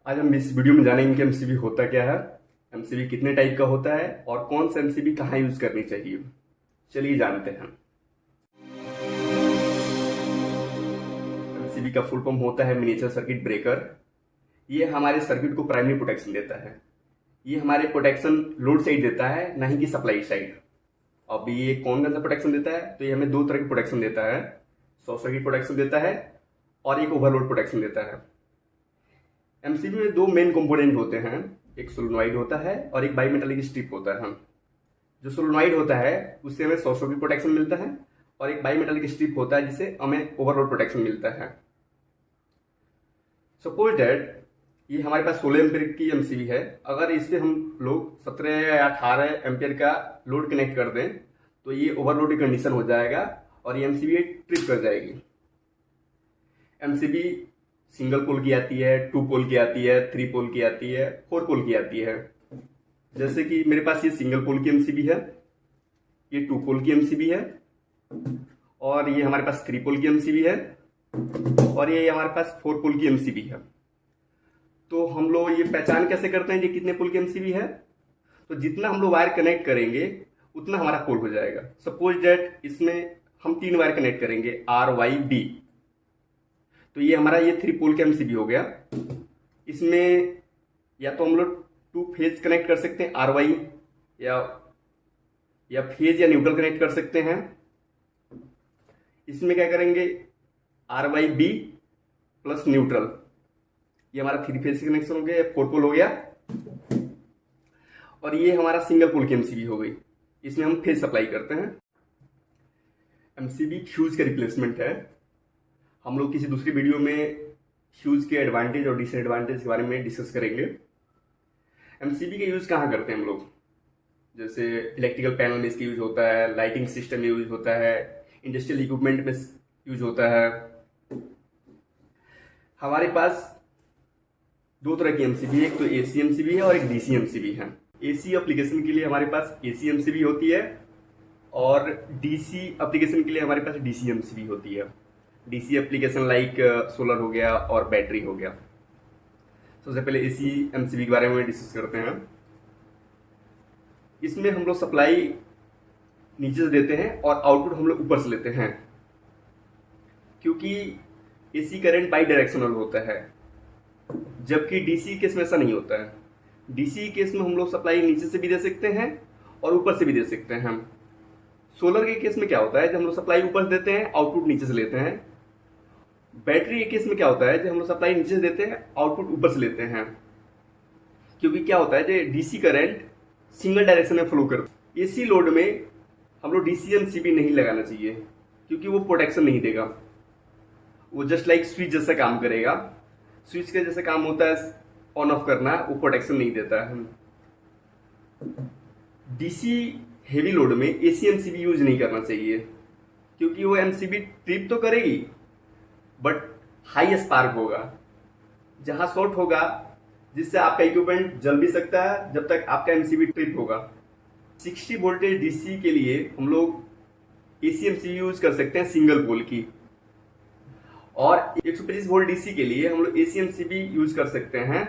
आज हम इस वीडियो में जानेंगे कि एमसीबी होता क्या है, एमसीबी कितने टाइप का होता है और कौन सा एमसीबी कहाँ यूज करनी चाहिए। चलिए जानते हैं। एमसीबी का फुल फॉर्म होता है मिनिएचर सर्किट ब्रेकर। ये हमारे सर्किट को प्राइमरी प्रोटेक्शन देता है। ये हमारे प्रोटेक्शन लोड साइड देता है, ना ही कि सप्लाई साइड। अब ये कौन सा प्रोटेक्शन देता है, तो ये हमें दो तरह की प्रोटेक्शन देता है। शॉर्ट सर्किट प्रोटेक्शन देता है और एक ओवरलोड प्रोटेक्शन देता है। एमसीबी में दो मेन कंपोनेंट होते हैं, एक सोलेनॉइड होता है और एक बाईमेटालिक स्ट्रिप होता है। जो सोलेनॉइड होता है उससे हमें शॉर्ट सर्किट प्रोटेक्शन मिलता है और एक बाईमेटालिक स्ट्रिप होता है जिससे हमें ओवरलोड प्रोटेक्शन मिलता है। सपोज दैट ये हमारे पास 16 एम्पियर की एमसीबी है। अगर इस पे हम लोग 17 या 18 एम्पियर का लोड कनेक्ट कर दें तो ये ओवरलोड की कंडीशन हो जाएगा और ये एमसीबी ट्रिप कर जाएगी। एमसीबी सिंगल पोल की आती है, 2 पोल की आती है, 3 पोल की आती है, 4 पोल की आती है। जैसे कि मेरे पास ये सिंगल पोल की एमसीबी है, ये 2 पोल की एमसीबी है और ये हमारे पास 3 पोल की एमसीबी है और ये हमारे पास 4 पोल की एमसीबी है। तो हम लोग ये पहचान कैसे करते हैं ये कितने पोल की एमसीबी है? तो जितना हम लोग वायर कनेक्ट करेंगे उतना हमारा पोल हो जाएगा। सपोज दैट इसमें हम 3 वायर कनेक्ट करेंगे RYB, तो ये हमारा ये 3 पोल का एमसीबी हो गया। इसमें या तो हम लोग 2 फेज कनेक्ट कर सकते हैं RY, या फेज या न्यूट्रल कनेक्ट कर सकते हैं। इसमें क्या करेंगे, RYB प्लस न्यूट्रल, ये हमारा 3 फेज कनेक्शन हो गया, 4 पोल हो गया। और ये हमारा सिंगल पोल की एमसीबी हो गई, इसमें हम फेज सप्लाई करते हैं। एमसीबी फ्यूज का रिप्लेसमेंट है। हम लोग किसी दूसरी वीडियो में फ्यूज के एडवांटेज और डिसएडवांटेज के बारे में डिस्कस करेंगे। एमसीबी का यूज कहाँ करते हैं हम लोग? जैसे इलेक्ट्रिकल पैनल में इसका यूज होता है, लाइटिंग सिस्टम में यूज होता है, इंडस्ट्रियल इक्विपमेंट में यूज होता है। हमारे पास दो तरह की एमसीबी है, एक तो एसी एमसीबी है और एक डीसी एमसीबी है। एसी एप्लीकेशन के लिए हमारे पास एसी एमसीबी होती है और डीसी एप्लीकेशन के लिए हमारे पास डीसी एमसीबी होती है। डीसी एप्लीकेशन लाइक सोलर हो गया और बैटरी हो गया। सबसे पहले एसी एमसीबी के बारे में डिस्कस करते हैं। इसमें हम लोग सप्लाई नीचे से देते हैं और आउटपुट हम लोग ऊपर से लेते हैं, क्योंकि एसी करंट बाई डायरेक्शनल होता है, जबकि डीसी केस में ऐसा नहीं होता है। डीसी केस में हम लोग सप्लाई नीचे से भी दे सकते हैं और ऊपर से भी दे सकते हैं। सोलर के केस में क्या होता है, जब हम लोग सप्लाई ऊपर से देते हैं आउटपुट नीचे से लेते हैं। बैटरी के केस में क्या होता है, जब हम लोग सप्लाई नीचे से देते हैं आउटपुट ऊपर से लेते हैं। क्योंकि क्या होता है, जो डीसी करंट सिंगल डायरेक्शन में फ्लो करता है। एसी लोड में हम लोग डीसी एमसीबी नहीं लगाना चाहिए, क्योंकि वो प्रोटेक्शन नहीं देगा। वो जस्ट लाइक स्विच जैसा काम करेगा। स्विच का जैसा काम होता है ऑन ऑफ करना, वो प्रोटेक्शन नहीं देता है। डीसी हेवी लोड में एसी एमसीबी यूज नहीं करना चाहिए, क्योंकि वो एमसीबी ट्रिप तो करेगी बट हाई स्पार्क होगा, जहां शॉर्ट होगा, जिससे आपका इक्विपमेंट जल भी सकता है जब तक आपका एमसीबी ट्रिप होगा। 60 वोल्टेज डीसी के लिए हम लोग एसी एमसीबी यूज कर सकते हैं सिंगल पोल की, और 125 वोल्ट डीसी के लिए हम लोग एसी एमसीबी यूज कर सकते हैं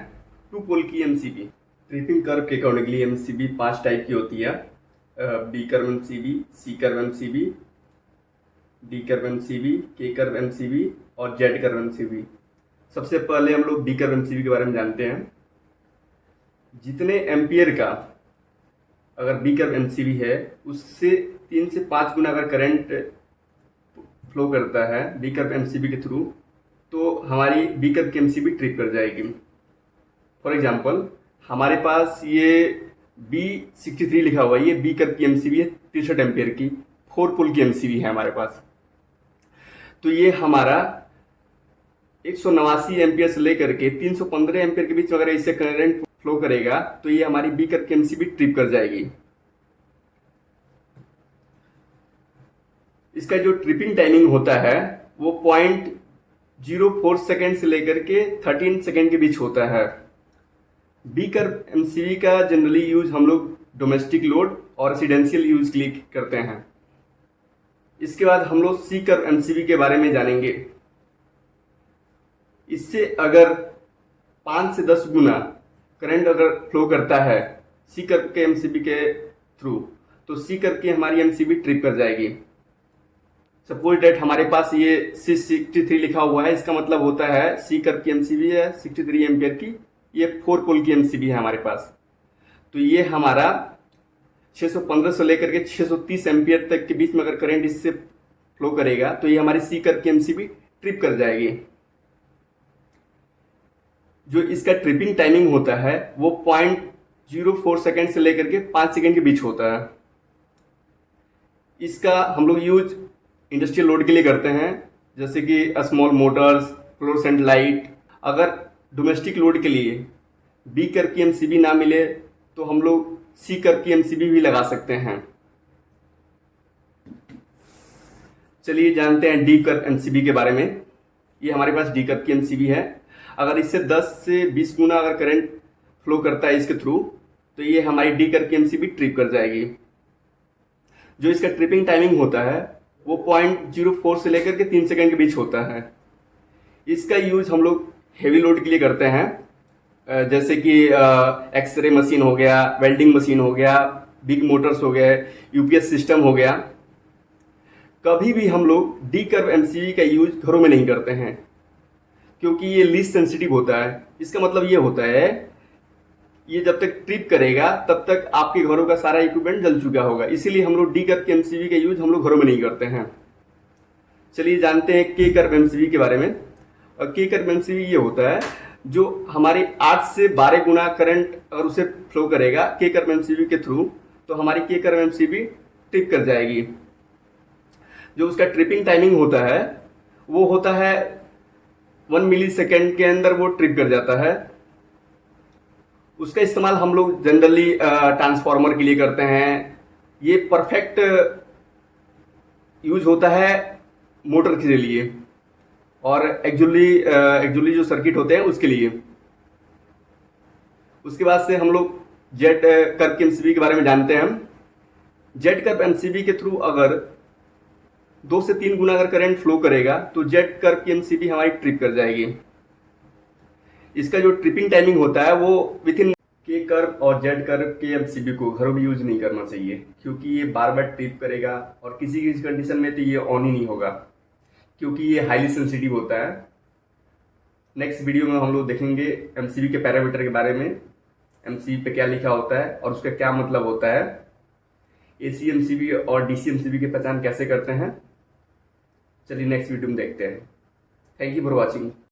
2 पोल की एमसीबी। ट्रिपिंग कर्व के अकॉर्डिंगली एमसीबी 5 टाइप की होती है, B curve MCB, C curve MCB, D curve MCB, K curve MCB और जेड कर्व एमसीबी। सबसे पहले हम लोग डी कर्व एमसीबी के बारे में जानते हैं। जितने एम्पियर का अगर बी कर्व एमसीबी है, उससे 3 से 5 गुना अगर करंट फ्लो करता है बी कर्व एमसीबी के थ्रू, तो हमारी बी कर्व की एमसीबी ट्रिप कर जाएगी। फॉर एग्जांपल हमारे पास ये B63 लिखा हुआ है, ये बी कर्व की एमसीबी है, 63 एम्पियर की 4 पोल की एमसीबी है हमारे पास। तो ये हमारा 189 एम्पियर से लेकर के 315 एम्पियर के बीच में अगर इससे करंट फ्लो करेगा तो ये हमारी बी कर्व की एमसीबी ट्रिप कर जाएगी। इसका जो ट्रिपिंग टाइमिंग होता है वो 0.04 सेकेंड से लेकर के 13 सेकेंड के बीच होता है। बी कर्व एमसीबी का जनरली यूज हम लोग डोमेस्टिक लोड और रेसिडेंशियल यूज के लिए करते हैं। इसके बाद हम लोग सी कर्व एमसीबी के बारे में जानेंगे। इससे अगर 5 से 10 गुना करंट अगर फ्लो करता है सी कर्व के एमसीबी के थ्रू, तो सी कर्व की हमारी एमसीबी ट्रिप कर जाएगी। सपोज डेट हमारे पास ये 63 लिखा हुआ है, इसका मतलब होता है सी कर्व की एमसीबी है 63 एम्पियर की, ये 4 पोल की एमसीबी है हमारे पास। तो ये हमारा 615 से लेकर के 630 एम्पियर तक के बीच में अगर करंट इससे फ्लो करेगा तो ये हमारी सी कर्व की एमसीबी ट्रिप कर जाएगी। जो इसका ट्रिपिंग टाइमिंग होता है वो 0.04 सेकेंड से लेकर के 5 सेकेंड के बीच होता है। इसका हम लोग यूज इंडस्ट्रियल लोड के लिए करते हैं, जैसे कि स्मॉल मोटर्स, फ्लोरेसेंट लाइट। अगर डोमेस्टिक लोड के लिए बी कर्व की एमसीबी ना मिले तो हम लोग सी कर्व की एमसीबी भी लगा सकते हैं। चलिए जानते हैं डी कर्व एमसीबी के बारे में। ये हमारे पास डी कर्व की एमसीबी है। अगर इससे 10 से 20 गुना अगर करंट फ्लो करता है इसके थ्रू, तो ये हमारी डी कर्व की एमसीबी ट्रिप कर जाएगी। जो इसका ट्रिपिंग टाइमिंग होता है वो 0.04 से लेकर के 3 सेकेंड के बीच होता है। इसका यूज हम लोग हेवी लोड के लिए करते हैं, जैसे कि एक्सरे मशीन हो गया, वेल्डिंग मशीन हो गया, बिग मोटर्स हो गए, यूपीएस सिस्टम हो गया। कभी भी हम लोग डी कर्व एमसीबी का यूज घरों में नहीं करते हैं, क्योंकि ये लीस्ट सेंसिटिव होता है। इसका मतलब ये होता है ये जब तक ट्रिप करेगा तब तक आपके घरों का सारा इक्विपमेंट जल चुका होगा, इसीलिए हम लोग डी कर्व के एमसीबी का यूज हम लोग घरों में नहीं करते हैं। चलिए जानते हैं के कर्व एमसीबी के बारे में। और के कर्व एमसीबी ये होता है जो हमारे 8 से 12 गुना करंट अगर उसे फ्लो करेगा के कर्व एमसीबी के थ्रू, तो हमारी के कर्व एमसीबी ट्रिप कर जाएगी। जो उसका ट्रिपिंग टाइमिंग होता है वो होता है 1 मिली सेकेंड के अंदर वो ट्रिप कर जाता है। उसका इस्तेमाल हम लोग जनरली ट्रांसफार्मर के लिए करते हैं। ये परफेक्ट यूज होता है मोटर के लिए और एक्चुअली जो सर्किट होते हैं उसके लिए। उसके बाद से हम लोग जेट कर्व की एमसीबी के बारे में जानते हैं। हम जेट कर्व एमसीबी के थ्रू अगर 2 से 3 गुना अगर करंट फ्लो करेगा तो जेट कर्व की एमसीबी हमारी ट्रिप कर जाएगी। इसका जो ट्रिपिंग टाइमिंग होता है वो विथिन के कर्व और जेड कर्व के एमसीबी को घरों में यूज नहीं करना चाहिए, क्योंकि ये बार बार ट्रिप करेगा और किसी किसी कंडीशन में तो ये ऑन ही नहीं होगा, क्योंकि ये हाईली सेंसिटिव होता है। नेक्स्ट वीडियो में हम लोग देखेंगे एमसीबी के पैरामीटर के बारे में, एमसीबी पे क्या लिखा होता है और उसका क्या मतलब होता है, एसी एमसीबी और डीसी एमसीबी की पहचान कैसे करते हैं। चलिए नेक्स्ट वीडियो में देखते हैं। Thank you for watching.